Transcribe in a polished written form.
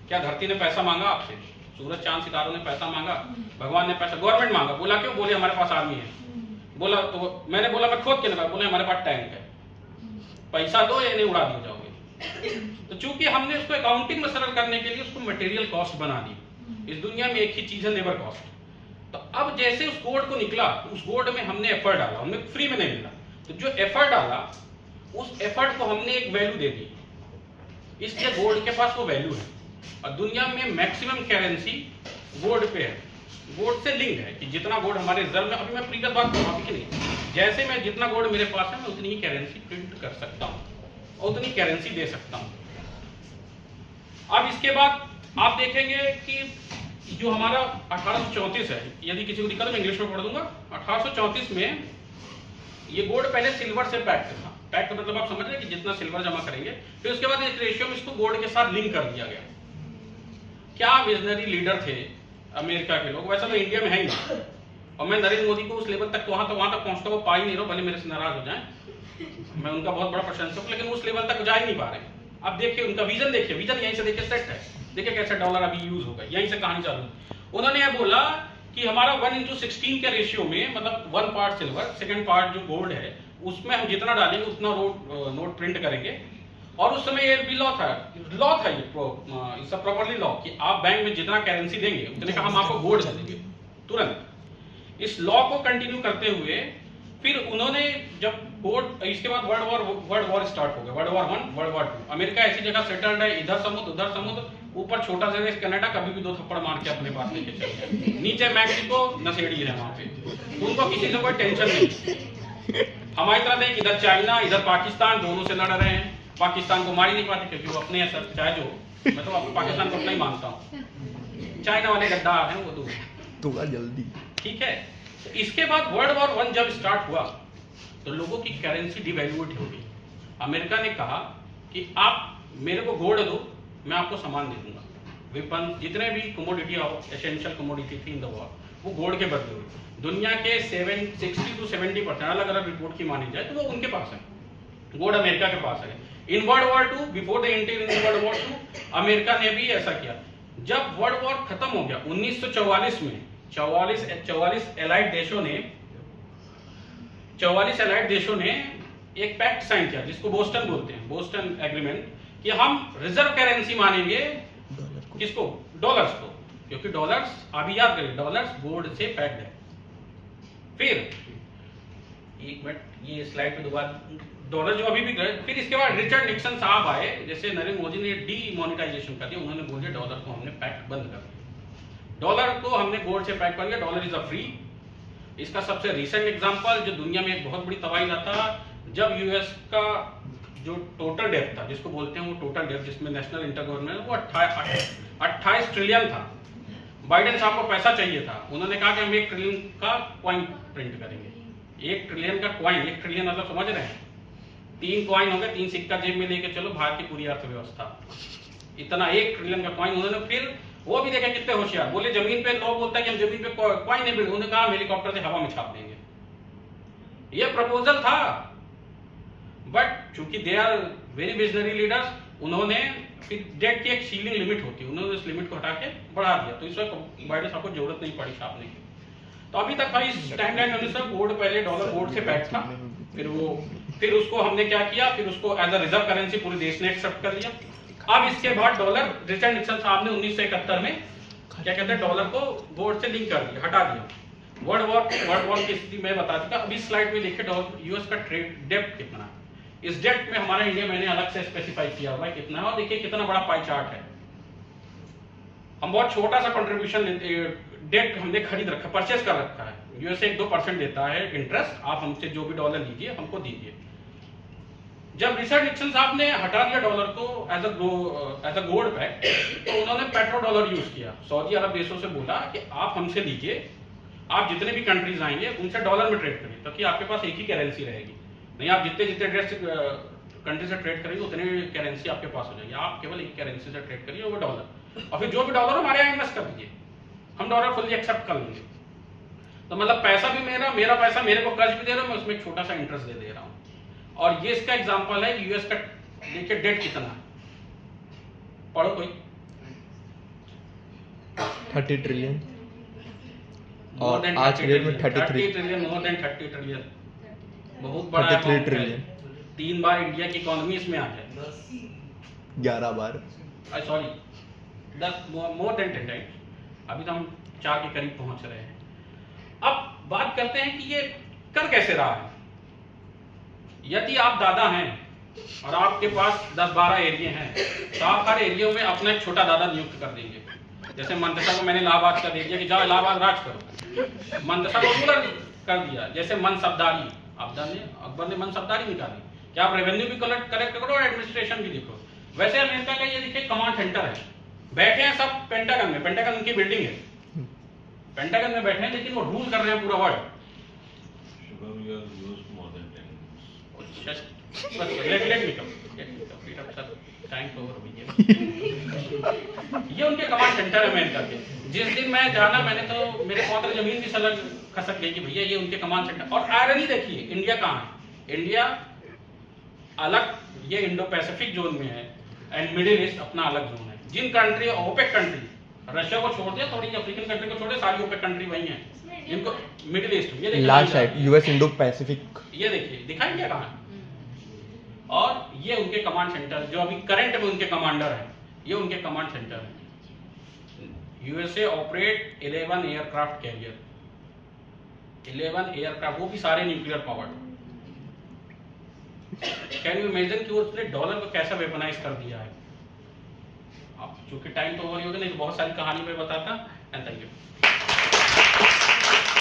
क्या धरती ने पैसा मांगा आपसे? सूरज चांद सितारों ने पैसा मांगा? भगवान ने पैसा, गवर्नमेंट मांगा। बोला क्यों? बोले हमारे पास आर्मी है। बोला तो मैंने बोला मैं खोद के लगा, बोले हमारे पास टैंक है। पैसा दो या नहीं उड़ा दिए जाओगे। तो चूंकि हमने उसको अकाउंटिंग में सरल करने के लिए उसको मटेरियल कॉस्ट बना दी। इस दुनिया में एक ही चीज है, लेबर कॉस्ट। तो अब जैसे उस गोल्ड को निकला, उस गोल्ड में हमने एफर्ट डाला, हमें फ्री में नहीं मिला। तो जो एफर्ट डाला, उस एफर्ट को हमने एक वैल्यू दे दी, इसलिए गोल्ड के पास वो वैल्यू है। और दुनिया में मैक्सिमम करेंसी गोल्ड पे है, गोल्ड से लिंक है कि जितना गोल्ड हमारे रिजर्व में, अभी मैं प्रीवियस बात कर रहा हूं कि नहीं, जैसे मैं जितना गोल्ड मेरे पास है मैं उतनी ही करेंसी प्रिंट कर सकता हूं और उतनी करेंसी दे सकता हूं। अब इसके बाद आप देखेंगे कि जो हमारा 1834 है, यदि किसी को दिक्कत मैं इंग्लिश में पढ़ दूंगा। 1834 में ये गोल्ड पहले सिल्वर से पैक्ड था। पैक्ड मतलब आप समझ रहे हैं कि जितना सिल्वर जमा करेंगे, फिर उसके बाद एक रेशियो में इसको गोल्ड के साथ लिंक कर दिया गया। क्या विजनरी लीडर थे अमेरिका के लोग, वैसा तो इंडिया में है ही नहीं। और मैं नरेंद्र मोदी को उस लेवल तक वहां तक पहुंचता वो पा ही नहीं रहा, भले मेरे से नाराज हो जाए, मैं उनका बहुत बड़ा प्रशंसक हूं, लेकिन उस लेवल तक जा ही नहीं पा रहे। अब देखिए उनका विजन, देखिए विजन यहीं से देखिए सेट है। देखिए कैसे डॉलर अभी यूज होगा, यहीं से कहानी चालू। उन्होंने यह बोला कि हमारा 1:16 के रेशियो में, मतलब 1 पार्ट सिल्वर, 2 पार्ट जो गोल्ड है, उसमें हम जितना डालेंगे उतना नोट प्रिंट करेंगे। और उस समय ये भी लॉ था ये सब प्रॉपर्ली लॉ कि आप बैंक में जितना करेंसी देंगे उतने का हम आपको गोल्ड देंगे तुरंत। इस लॉ को कंटिन्यू करते हुए फिर उन्होंने जब गोल्ड, इसके बाद वर्ल्ड वॉर स्टार्ट हो गया, world war 1, world war 2। America ऐसी जगह सेटल्ड है, इधर समुद्र उधर समुद्र, ऊपर छोटा सा देश कनाडा, कभी भी 2 थप्पड़ मार के अपने पास लेके चल गया। नीचे मैक्सिको नशेड़ी है वहां पे, उनको किसी से कोई टेंशन नहीं। हमारी तरह देख, इधर चाइना इधर पाकिस्तान, दोनों से लड़ रहे हैं। पाकिस्तान को मार ही नहीं पाते क्योंकि वो अपने हैं सर, चाहे जो, मैं तो पाकिस्तान को अपना ही मानता हूँ। चाइना वाले गद्दार हैं वो थोड़ा जल्दी, ठीक है। तो इसके बाद वर्ल्ड वॉर 1 जब स्टार्ट हुआ तो लोगों की करेंसी डिवैल्यूएट हो गई। अमेरिका ने कहा कि आप मेरे को गोल्ड दो, मैं आपको सामान दे दूंगा। वेपन, जितने भी कमोडिटी एसेंशियल कमोडिटी थी इन द वॉर, वो गोल्ड के बदले हुई। दुनिया के 60 to 70% अलग अलग रिपोर्ट की मानी जाए तो वो उनके पास है, गोल्ड अमेरिका के पास है। In world war 2, before the entry in world war 2, America ने भी ऐसा किया। जब वर्ल्ड वॉर खत्म हो गया 1944 में, 44 एलाइड देशों ने एक पैक्ट साइन किया जिसको बोस्टन बोलते हैं, बोस्टन एग्रीमेंट, कि हम रिजर्व करेंसी मानेंगे किसको? डॉलर्स को, क्योंकि डॉलर्स, अभी याद करिए, डॉलर्स गोल्ड से पैक्ड है। फिर एक मिनट, ये स्लाइड पे दोबारा, डॉलर जो अभी भी, फिर इसके बाद रिचर्ड निक्सन साहब आए, जैसे नरेंद्र मोदी ने डीमोनेटाइजेशन कर दिया, उन्होंने बोले डॉलर को हमने पैक्ट बंद कर दिया, डॉलर को हमने गोल्ड से पैक्ट कर दिया, डॉलर इज अ फ्री। इसका सबसे रिसेंट एग्जांपल जो दुनिया में एक बहुत बड़ी तबाही था, जब यूएस का जो टोटल डेब्ट था, जिसको बोलते हैं वो टोटल डेब्ट, जिसमें नेशनल इंटरगवर्नमेंट, वो 28 ट्रिलियन था। बाइडेन साहब को पैसा चाहिए था, उन्होंने कहा कि हम 1 ट्रिलियन का कॉइन प्रिंट करेंगे। 1 ट्रिलियन का कॉइन, 1 ट्रिलियन मतलब समझ रहे हैं, 3 कॉइन हो गए, 3 सिक्का जेब में लेके चलो, भारत की पूरी अर्थव्यवस्था, इतना 1 ट्रिलियन का कॉइन। उन्होंने फिर वो भी देखा कितने होशियार, बोले जमीन पे, लोग बोलता है कि हम जमीन पे कॉइन नहीं बिल्ड, उन्होंने कहा हम हेलीकॉप्टर से हवा में छाप देंगे। ये प्रपोजल था, बट चूंकि they are very visionary leaders, उन्होंने फिर डेट की एक सीलिंग लिमिट होती है, उन्होंने उस लिमिट को हटा के बढ़ा दिया, तो इस वक्त बाइडेन साहब को जरूरत नहीं पड़ी छापने की। तो अभी तक भाई स्टैंडर्ड अनुसार गोल्ड, पहले डॉलर गोल्ड से पैक्ड था, फिर उसको हमने क्या किया, फिर उसको एज अ रिजर्व करेंसी पूरे देश ने एक्सेप्ट कर लिया। अब इसके बाद डॉलर, रिचर्ड निक्सन साहब ने 1971 में क्या कहते हैं, डॉलर को गोल्ड से लिंक कर दिया, हटा दिया। वर्ल्ड वॉर की स्थिति मैं बता चुका। अभी स्लाइड में लिखे यूएस का ट्रेड डेब्ट कितना है, इस डेब्ट में हमारा इंडिया, मैंने अलग से स्पेसिफाई किया हुआ है कितना है, और देखिए कितना बड़ा पाई चार्ट है। हम बहुत छोटा सा कंट्रीब्यूशन डेट हमने खरीद रखा, परचेस कर रखा है। यूएसए 1-2% देता है इंटरेस्ट, आप हमसे जो भी डॉलर लीजिए हमको दीजिए। जब रिचर्ड निक्सन साहब ने हटा दिया डॉलर को एज अ गोल्ड पैक, तो उन्होंने पेट्रो डॉलर यूज किया। सऊदी अरब देशों से बोला कि आप हमसे लीजिए, आप जितने भी कंट्रीज आएंगे उनसे डॉलर में ट्रेड करिए, ताकि आपके पास एक ही करेंसी रहेगी। नहीं, आप जितने कंट्री से ट्रेड करेंगे उतने करेंसी आपके पास हो जाएगी, आप केवल एक करेंसी से ट्रेड करिए, वो डॉलर, और फिर जो भी डॉलर हमारे यहाँ इन्वेस्ट कर दीजिए, हम डॉलर फुल्ली एक्सेप्ट कर लेंगे। तो मतलब पैसा भी मेरा पैसा, मेरे को कर्ज भी दे रहा हूँ, मैं उसमें एक छोटा सा इंटरेस्ट दे रहा हूँ। और ये इसका एग्जांपल है यूएस का, देखिए डेट कितना है, पढ़ो कोई, 30 ट्रिलियन More और than आज 30 के डेट में trillion, 33 trillion, more than 30 trillion, बहुत बड़ा 33 amount है। ट्रिलियन 3 बार इंडिया की इकोनॉमी इसमें आ जाए, 11 बार। Sorry 10 more than 10 times. अभी तो हम 4 के करीब पहुंच रहे हैं। अब बात करते हैं कि ये कर कैसे रहा है। यदि आप दादा हैं और आपके पास 10-12 एरिया हैं तो आप हर एरिया में अपना एक छोटा दादा नियुक्त कर देंगे। जैसे मंदसौर को मैंने इलाहाबाद का दे दिया कि जाओ इलाहाबाद राज करो, मंदसौर को रूरल कर दिया। जैसे मनसबदारी अकबर ने मनसबदारी निकाली कि आप रेवेन्यू भी कलेक्ट करो और एडमिनिस्ट्रेशन भी देखो। वैसे अमेरिका का ये देखिए कमांड सेंटर है, बैठे हैं सब पेंटागन में, पेंटागन उनकी बिल्डिंग है, पेंटागन में बैठे हैं लेकिन वो रूल कर रहे हैं पूरा वर्ल्ड। ये उनके कमांड सेंटर है अमेरिका के। जिस दिन मैं जाना मैंने तो मेरे पौधे जमीन की सलग खसक गई कि भैया ये उनके कमांड सेंटर। और आयरनी देखिए इंडिया कहाँ है, इंडिया अलग ये इंडो पैसिफिक जोन में है एंड मिडिल ईस्ट अपना अलग जोन है। जिन कंट्री ओपेक कंट्री, रशिया को छोड़ दिया, थोड़ी अफ्रीकन कंट्री को छोड़ दिया, सारी ओपेक कंट्री वही है जिनको मिडिल ईस्ट। ये देखिए last side US Indo Pacific, ये देखिए दिखाई दिया कहाँ। और ये उनके कमांड सेंटर जो अभी करंट में उनके कमांडर हैं, ये उनके कमांड सेंटर है। USA operate 11 aircraft carrier, 11 aircraft, वो भी सारे nuclear powered. Can you imagine कि उसने डॉलर को कैसा वेपनाइज कर दिया है। अब चूंकि टाइम तो ओवर ही हो गया, नहीं तो बहुत सारी कहानी में बताता। And thank you.